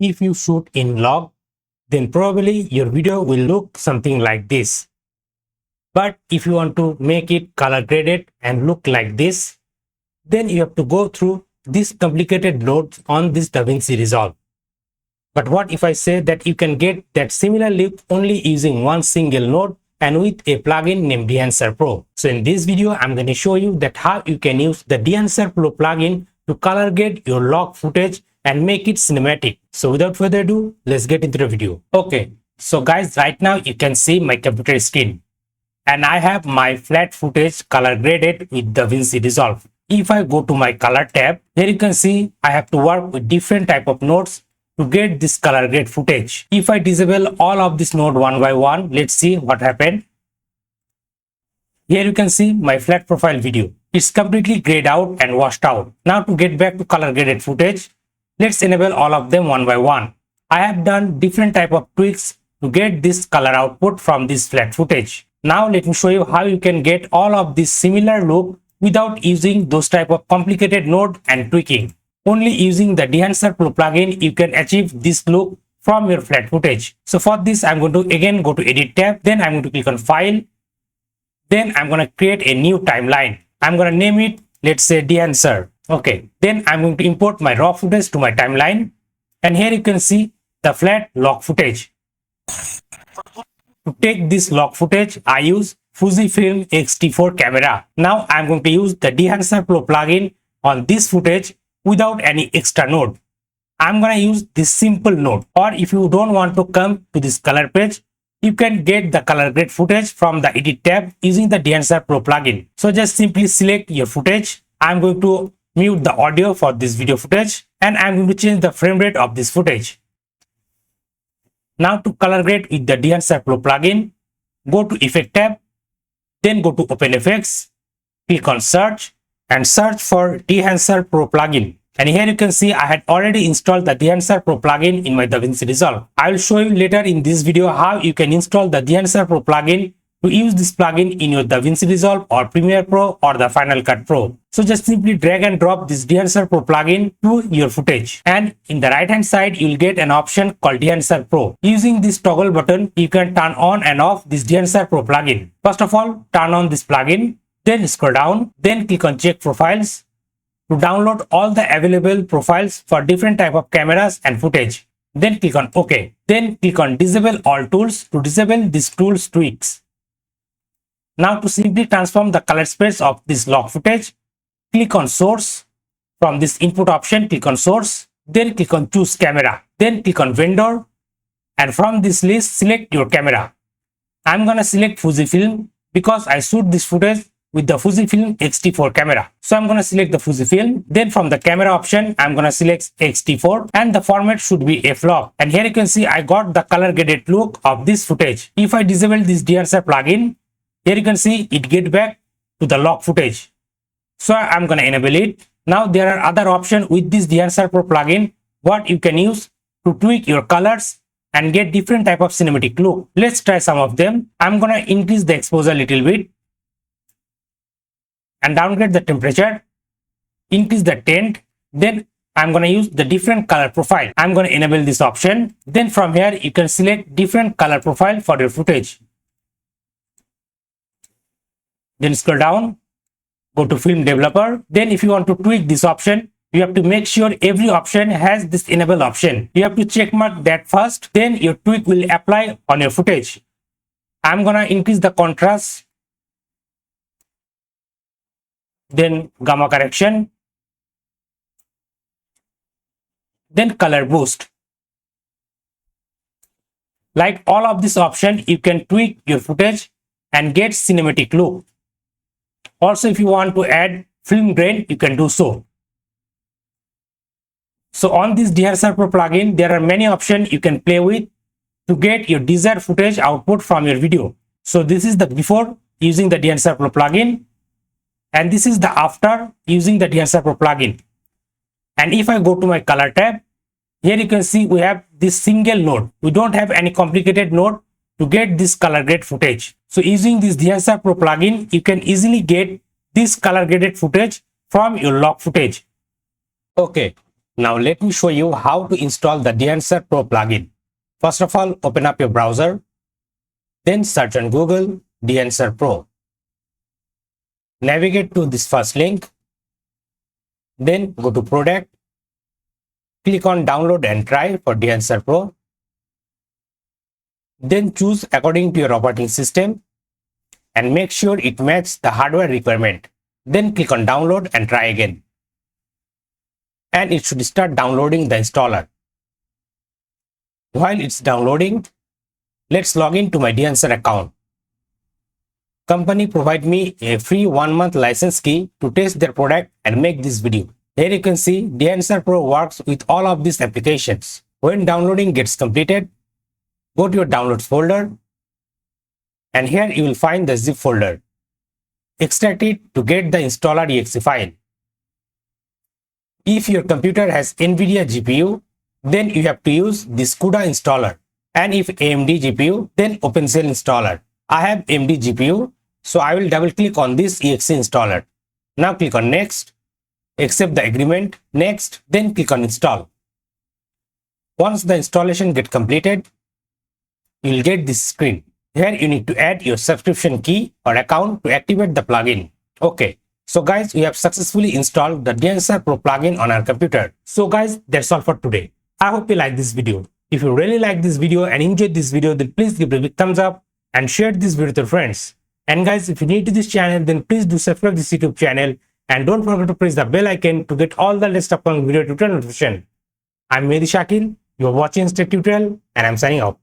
If you shoot in log, then probably your video will look something like this. But if you want to make it color graded and look like this, then you have to go through these complicated nodes on this DaVinci Resolve. But what if I say that you can get that similar look only using one single node and with a plugin named Dehancer Pro? So in this video, I'm going to show you that how you can use the Dehancer Pro plugin to color grade your log footage and make it cinematic. So without further ado, let's get into the video. Okay, so guys, right now you can see my computer screen and I have my flat footage color graded with DaVinci Resolve. If I go to my color tab, here you can see I have to work with different type of nodes to get this color grade footage. If I disable all of this node one by one, let's see what happened. Here you can see my flat profile video. It's completely grayed out and washed out. Now to get back to color graded footage, let's enable all of them one by one. I have done different type of tweaks to get this color output from this flat footage. Now let me show you how you can get all of this similar look without using those type of complicated node and tweaking. Only using the Dehancer Pro plugin, you can achieve this look from your flat footage. So for this, I'm going to again go to Edit tab. Then I'm going to click on File. Then I'm going to create a new timeline. I'm going to name it, let's say Dehancer. Okay. Then I'm going to import my raw footage to my timeline. And here you can see the flat log footage. To take this log footage, I use Fujifilm X-T4 camera. Now I'm going to use the Dehancer Pro plugin on this footage without any extra node. I'm going to use this simple node, or if you don't want to come to this color page, you can get the color grade footage from the Edit tab using the Dehancer Pro plugin. So just simply select your footage. I'm going to mute the audio for this video footage and I'm going to change the frame rate of this footage. Now to color grade with the Dehancer Pro plugin, go to Effect tab, then go to Open Effects, click on Search and search for Dehancer Pro plugin. And here you can see I had already installed the Dehancer Pro plugin in my DaVinci Resolve. I will show you later in this video how you can install the Dehancer Pro plugin to use this plugin in your DaVinci Resolve or Premiere Pro or the Final Cut Pro. So just simply drag and drop this Dehancer Pro plugin to your footage. And in the right hand side, you'll get an option called Dehancer Pro. Using this toggle button, you can turn on and off this Dehancer Pro plugin. First of all, turn on this plugin. Then scroll down, then click on Check Profiles to download all the available profiles for different type of cameras and footage. Then click on OK. Then click on Disable All Tools to disable these tools tweaks. Now to simply transform the color space of this log footage, click on Source. From this input option, click on Source. Then click on Choose Camera. Then click on Vendor. And from this list, select your camera. I'm gonna select Fujifilm because I shoot this footage with the Fujifilm X-T4 camera. So I'm going to select the Fujifilm. Then from the camera option, I'm going to select X-T4 and the format should be F-log. And here you can see I got the color graded look of this footage. If I disable this Dehancer plugin, here you can see it get back to the log footage. So I'm going to enable it. Now there are other options with this Dehancer Pro plugin what you can use to tweak your colors and get different type of cinematic look. Let's try some of them. I'm going to increase the exposure a little bit and downgrade the temperature, increase the tint. Then I'm going to use the different color profile. I'm going to enable this option. Then from here, you can select different color profile for your footage. Then scroll down, go to Film Developer. Then if you want to tweak this option, you have to make sure every option has this enable option. You have to check mark that first, then your tweak will apply on your footage. I'm going to increase the contrast, then gamma correction, then color boost. Like all of this option, you can tweak your footage and get cinematic look. Also, if you want to add film grain, you can do so. So on this Dehancer Pro plugin, there are many options you can play with to get your desired footage output from your video. So this is the before using the Dehancer Pro plugin. And this is the after using the Dehancer Pro plugin. And if I go to my color tab, here you can see we have this single node. We don't have any complicated node to get this color grade footage. So using this Dehancer Pro plugin, you can easily get this color graded footage from your log footage. Okay, Now let me show you how to install the Dehancer Pro plugin. First of all, open up your browser, then search on Google Dehancer Pro. Navigate to this first link, then go to product, click on download and try for Dehancer Pro. Then choose according to your operating system and make sure it matches the hardware requirement. Then click on download and try again. And it should start downloading the installer. While it's downloading, let's log in to my Dehancer account. Company provide me a free 1-month license key to test their product and make this video. Here you can see Dehancer Pro works with all of these applications. When downloading gets completed, go to your downloads folder and here you will find the zip folder. Extract it to get the installer.exe file. If your computer has NVIDIA GPU, then you have to use this CUDA installer, and if AMD GPU, then OpenCell installer. I have AMD GPU, so I will double click on this exe installer. Now click on next, accept the agreement, next, then click on install. Once the installation gets completed, you will get this screen. Here you need to add your subscription key or account to activate the plugin. Okay. So guys, we have successfully installed the Dehancer Pro plugin on our computer. So guys, that's all for today. I hope you like this video. If you really like this video and enjoyed this video, then please give it a big thumbs up and share this video with your friends. And guys, if you're new to this channel, then please do subscribe to this YouTube channel and don't forget to press the bell icon to get all the latest upcoming video tutorial notification. I'm Mehdi Shakil, you are watching SSTec tutorial and I'm signing off.